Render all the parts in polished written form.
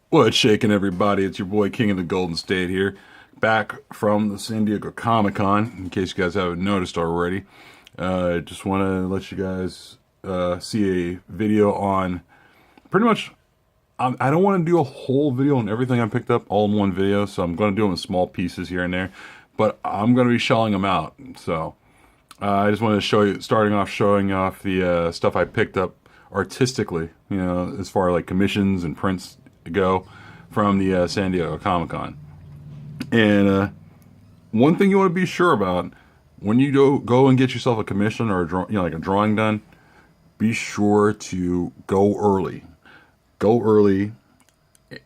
What's shaking, everybody? It's your boy King of the Golden State here, back from the San Diego Comic Con. In case you guys haven't noticed already, I just want to let you guys see a video on pretty much. I don't want to do a whole video on everything I picked up all in one video, so I'm going to do them in small pieces here and there. But I'm going to be shelling them out. So I just wanted to show you, showing off the stuff I picked up artistically, as far as like commissions and prints go from the San Diego Comic Con. And one thing you want to be sure about when you go and get yourself a commission or like a drawing done, be sure to go early. Go early.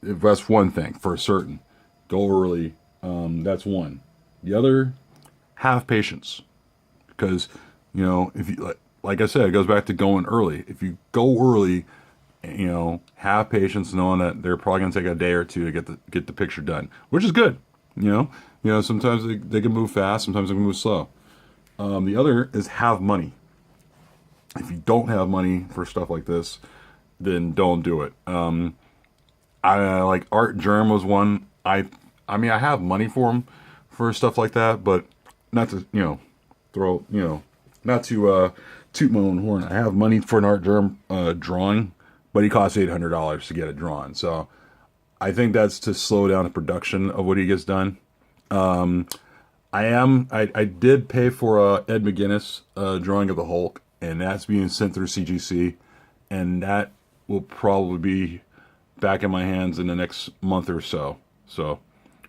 That's one thing for certain. Go early. That's one. The other, have patience, because if you like I said, it goes back to going early. If you go early, have patience, knowing that they're probably going to take a day or two to get the picture done, which is good. Sometimes they can move fast, sometimes they can move slow. The other is have money. If you don't have money for stuff like this, then don't do it. I like Art Germ was one. I mean, I have money for them for stuff like that, but not to throw not to toot my own horn. I have money for an Art Germ drawing, but he costs $800 to get it drawn. So I think that's to slow down the production of what he gets done. I did pay for Ed McGuinness drawing of the Hulk, and that's being sent through CGC, and that will probably be back in my hands in the next month or so. So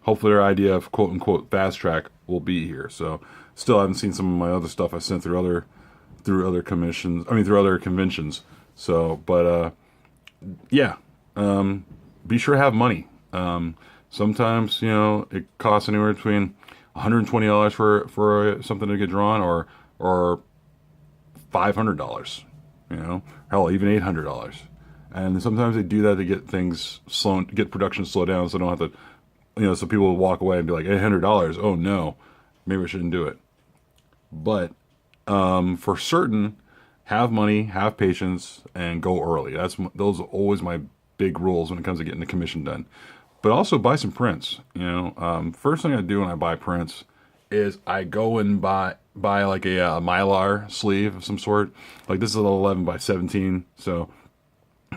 hopefully their idea of quote unquote fast track will be here. So still haven't seen some of my other stuff I sent through other commissions. I mean through other conventions. So, but yeah, be sure to have money. Sometimes it costs anywhere between $120 for something to get drawn, or $500. Hell, even $800. And sometimes they do that to get things slow, get production slowed down, so they don't have to, so people will walk away and be like, $800. Oh no, maybe I shouldn't do it. But for certain, have money, have patience, and go early. Those are always my big rules when it comes to getting the commission done. But also buy some prints. First thing I do when I buy prints is I go and buy like a Mylar sleeve of some sort. Like this is an 11 by 17, so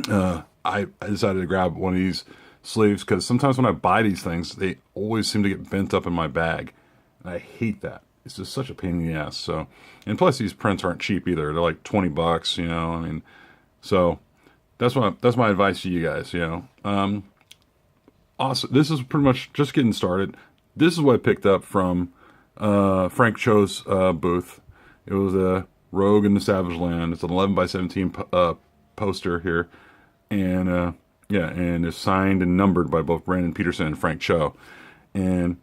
I decided to grab one of these sleeves because sometimes when I buy these things, they always seem to get bent up in my bag, and I hate that. It's just such a pain in the ass. So, and plus these prints aren't cheap either. They're like $20. I mean, so that's my advice to you guys. Also, this is pretty much just getting started. This is what I picked up from Frank Cho's booth. It was a Rogue in the Savage Land. It's an 11 by 17 poster here, and and it's signed and numbered by both Brandon Peterson and Frank Cho. And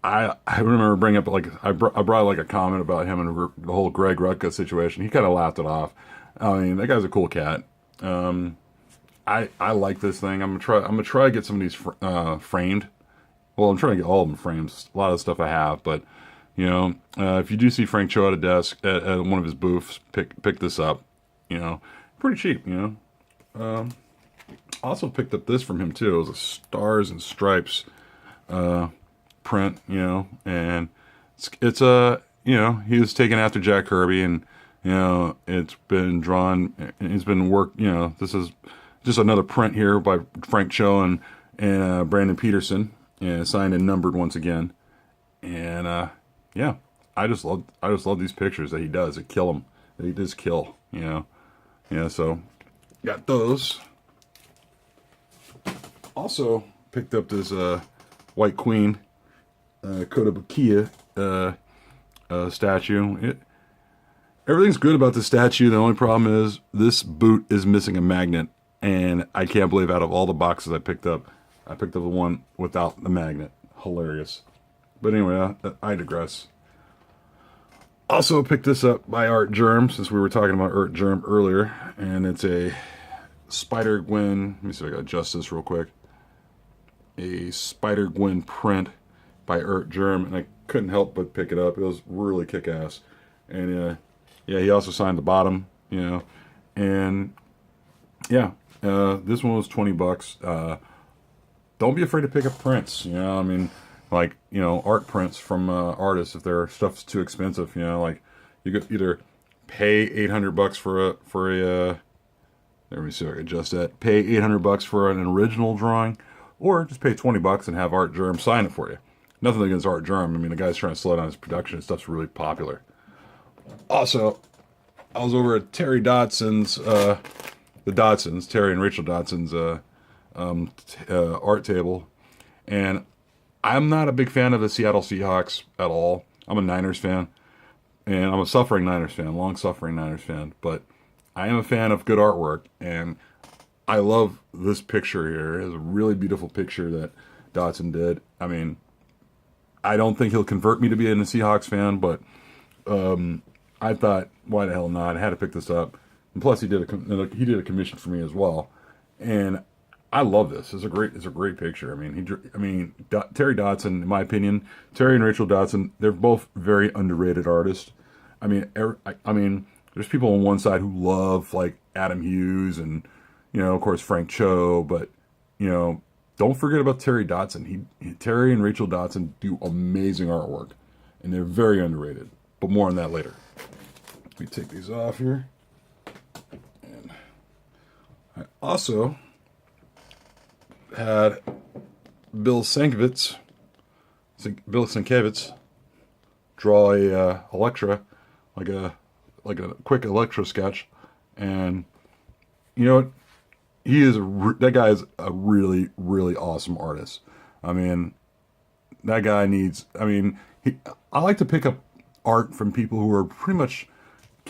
I remember bringing up I brought like a comment about him and the whole Greg Rutka situation. He kind of laughed it off. I mean, that guy's a cool cat. I like this thing. I'm gonna try to get some of these framed. Well, I'm trying to get all of them framed. A lot of the stuff I have, but if you do see Frank Cho at a desk at one of his booths, pick this up. Pretty cheap. Also picked up this from him too. It was a Stars and Stripes print. And it's he was taken after Jack Kirby, and it's been drawn. It's been worked. This is just another print here by Frank Cho and Brandon Peterson, and signed and numbered once again. And I just love these pictures that he does. That kill him. That he does kill. So got those. Also picked up this White Queen Kotobukiya statue. Everything's good about the statue. The only problem is this boot is missing a magnet. And I can't believe out of all the boxes I picked up the one without the magnet. Hilarious. But anyway, I digress. Also picked this up by Art Germ, since we were talking about Art Germ earlier. And it's a Spider-Gwen. Let me see if I can adjust this real quick. A Spider-Gwen print by Art Germ. And I couldn't help but pick it up. It was really kick-ass. And he also signed the bottom, And yeah. This one was $20. don't be afraid to pick up prints. You know, I mean, like, you know, art prints from artists if their stuff's too expensive. You know, like you could either pay $800 for a let me see if I can adjust that. Pay $800 for an original drawing, or just pay $20 and have Art Germ sign it for you. Nothing against Art Germ. I mean, the guy's trying to slow down his production. His stuff's really popular. Also, I was over at Terry Dodson's, the Dodsons, Terry and Rachel Dodson's art table, and I'm not a big fan of the Seattle Seahawks at all. I'm a Niners fan, and I'm a suffering Niners fan, long-suffering Niners fan, but I am a fan of good artwork, and I love this picture here. It's a really beautiful picture that Dodson did. I mean, I don't think he'll convert me to being a Seahawks fan, but I thought, why the hell not? I had to pick this up. And plus, he did a commission for me as well, and I love this. It's a great picture. I mean, Terry Dodson, in my opinion, Terry and Rachel Dodson, they're both very underrated artists. I mean, there's people on one side who love like Adam Hughes and, you know, of course Frank Cho, but, you know, don't forget about Terry Dodson. Terry and Rachel Dodson do amazing artwork, and they're very underrated. But more on that later. Let me take these off here. And I also had Bilson Cabot draw a Electra, like a quick Electro sketch, and you know what? That guy is a really, really awesome artist. I mean, that guy needs. I mean, I like to pick up art from people who are pretty much,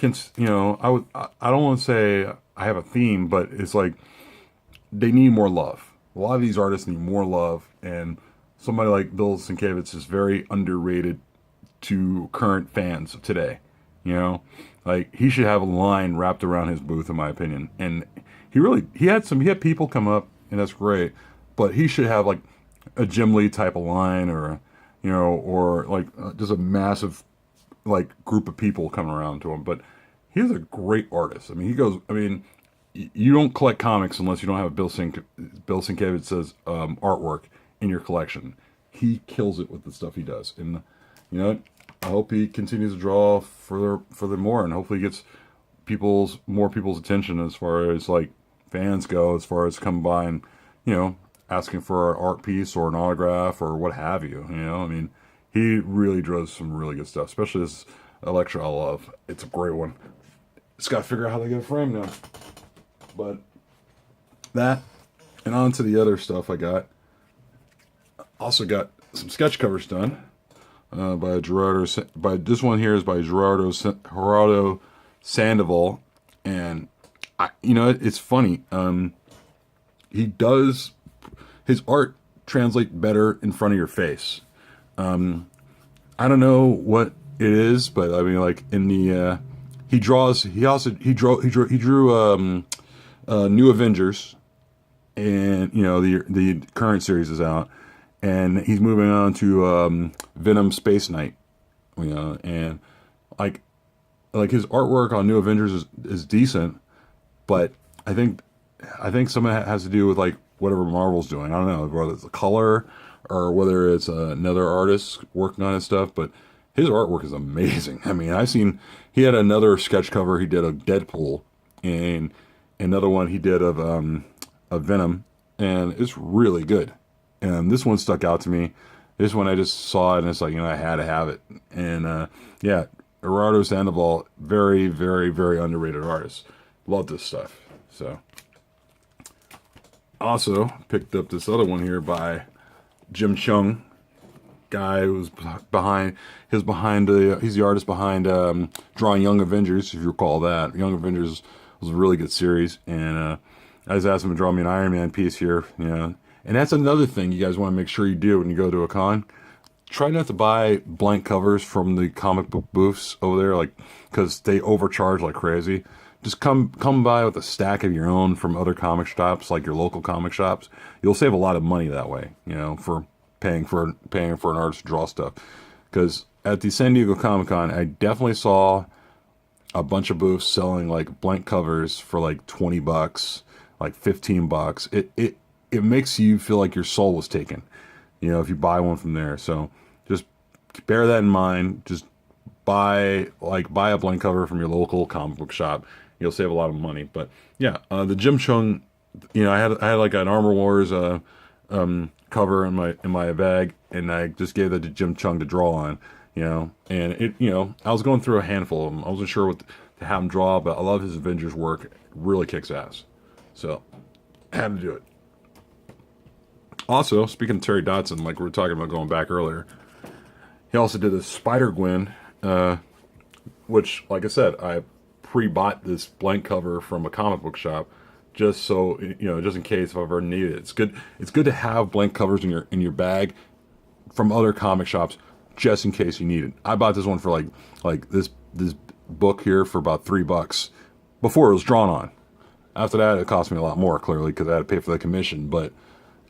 you know, I don't want to say I have a theme, but it's like they need more love. A lot of these artists need more love, and somebody like Bilson Cabot is very underrated to current fans of today. You know, like he should have a line wrapped around his booth, in my opinion. And he had people come up, and that's great. But he should have like a Jim Lee type of line, or you know, or like just a massive like group of people coming around to him. But he's a great artist. I mean, you don't collect comics unless you don't have a Bilson Cabot says artwork in your collection. He kills it with the stuff he does, and you know, I hope he continues to draw furthermore, and hopefully gets more people's attention as far as like fans go, as far as coming by and, you know, asking for an art piece or an autograph or what have you. You know, I mean, he really draws some really good stuff, especially this Electra I love. It's a great one. Just got to figure out how they get it framed now. But that, and on to the other stuff I got. Also got some sketch covers done by Gerardo. This one here is by Gerardo Sandoval, and you know, it's funny. He does his art translate better in front of your face. I don't know what it is, but I mean, like in the he drew New Avengers, and you know the current series is out, and he's moving on to Venom Space Knight, you know, and like his artwork on New Avengers is decent, but I think some of it has to do with like whatever Marvel's doing. I don't know whether it's the color or whether it's another artist working on his stuff, but his artwork is amazing. I mean, he had another sketch cover he did of Deadpool, and another one he did of Venom, and it's really good. And this one stuck out to me. This one I just saw it, and it's like, you know, I had to have it. And yeah, Gerardo Sandoval, very, very, very underrated artist. Love this stuff. So, also picked up this other one here by Cheung, guy who's he's the artist behind drawing Young Avengers, if you recall that. Young Avengers was a really good series, and I just asked him to draw me an Iron Man piece here, you know. And that's another thing you guys want to make sure you do when you go to a con. Try not to buy blank covers from the comic book booths over there, like, because they overcharge like crazy. Just come by with a stack of your own from other comic shops, like your local comic shops. You'll save a lot of money that way, you know, for paying for an artist to draw stuff. Because at the San Diego Comic-Con, I definitely saw a bunch of booths selling like blank covers for like $20, like $15. it makes you feel like your soul was taken, you know, if you buy one from there. So just bear that in mind. Just buy a blank cover from your local comic book shop. You'll save a lot of money. But yeah, the Jim Cheung, you know, I had like an Armor Wars cover in my bag, and I just gave that to Jim Cheung to draw on, you know. And it, you know, I was going through a handful of them. I wasn't sure what to have him draw, but I love his Avengers work. It really kicks ass. So I had to do it. Also, speaking of Terry Dodson, like we were talking about going back earlier, he also did a Spider-Gwen, which, like I said, I pre-bought this blank cover from a comic book shop, just so, you know, just in case if I ever need it. It's good to have blank covers in your bag from other comic shops, just in case you need it. I bought this one for like this book here for about $3 before it was drawn on. After that, it cost me a lot more, clearly, because I had to pay for the commission. But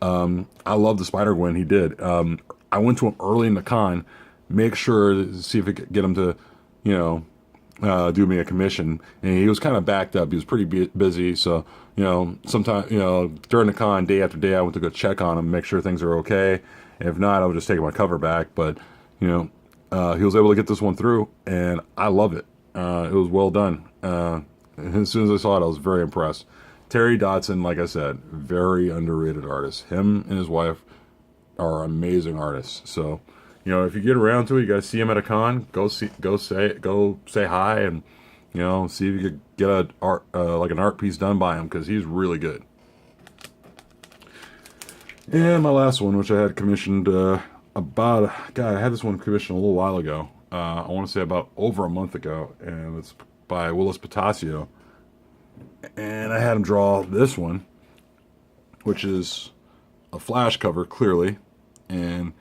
I love the Spider-Gwen he did. I went to him early in the con, make sure to see if I could get him to, you know, do me a commission. And he was kind of backed up. He was pretty busy. So, you know, sometime, you know, during the con, day after day, I went to go check on him, make sure things are okay. And if not, I would just take my cover back. But, you know, he was able to get this one through, and I love it. It was well done. As soon as I saw it, I was very impressed. Terry Dodson, like I said, very underrated artist. Him and his wife are amazing artists. So, you know, if you get around to it, you got to see him at a con. Go say hi, and, you know, see if you could get an art piece done by him, because he's really good. And my last one, which I had commissioned I had this one commissioned a little while ago. I want to say about over a month ago, and it's by Willis Pota. And I had him draw this one, which is a Flash cover, clearly, and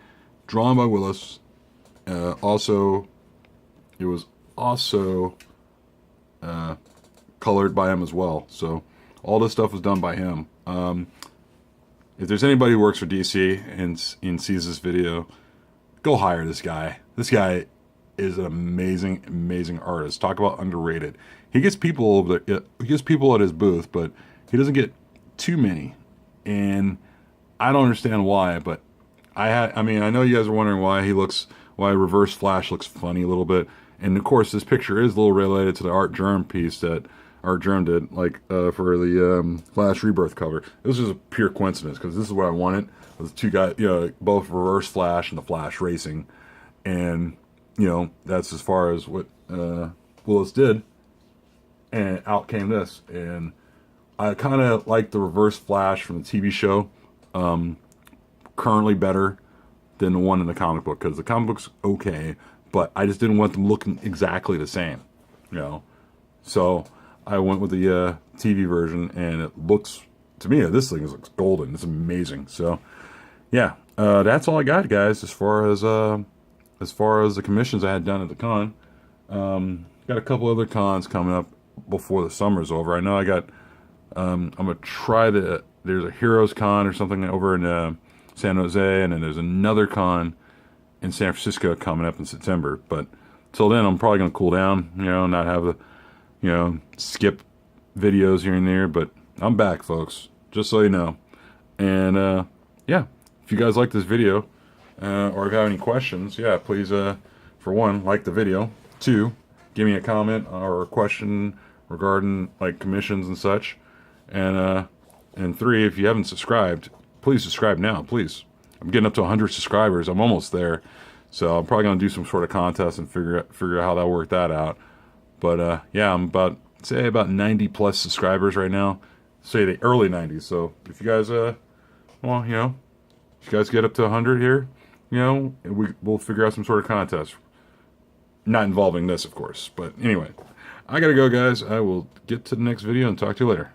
drawn by Willis. It was also colored by him as well. So all this stuff was done by him. If there's anybody who works for DC and sees this video, go hire this guy. This guy is an amazing artist. Talk about underrated. He gets people at his booth, but he doesn't get too many, and I don't understand why. But I know you guys are wondering why Reverse Flash looks funny a little bit, and of course this picture is a little related to the Art Germ piece that Art Germ did, like for the Flash Rebirth cover. This is a pure coincidence, because this is what I wanted. Those two guys, you know, both Reverse Flash and the Flash racing, and, you know, that's as far as what Willis did, and out came this. And I kind of like the Reverse Flash from the TV show currently better than the one in the comic book, because the comic book's okay, but I just didn't want them looking exactly the same, you know. So I went with the TV version, and it looks, to me, this thing looks golden. It's amazing. So yeah, that's all I got, guys, as far as the commissions I had done at the con. Got a couple other cons coming up before the summer's over. I know I got, I'm going to try there's a Heroes Con or something over in San Jose, and then there's another con in San Francisco coming up in September. But till then, I'm probably going to cool down, you know, not have the, you know, skip videos here and there. But I'm back, folks, just so you know. And yeah, if you guys like this video, or if you have any questions, yeah, please, for one, like the video. 2, give me a comment or a question regarding like commissions and such. And 3, if you haven't subscribed, please subscribe now, please. I'm getting up to 100 subscribers. I'm almost there. So I'm probably going to do some sort of contest and figure out how that worked that out. But yeah, I'm about 90 plus subscribers right now. Say the early 90s. So if you guys, well, you know, if you guys get up to 100 here, you know, we'll figure out some sort of contest. Not involving this, of course. But anyway, I gotta go, guys. I will get to the next video and talk to you later.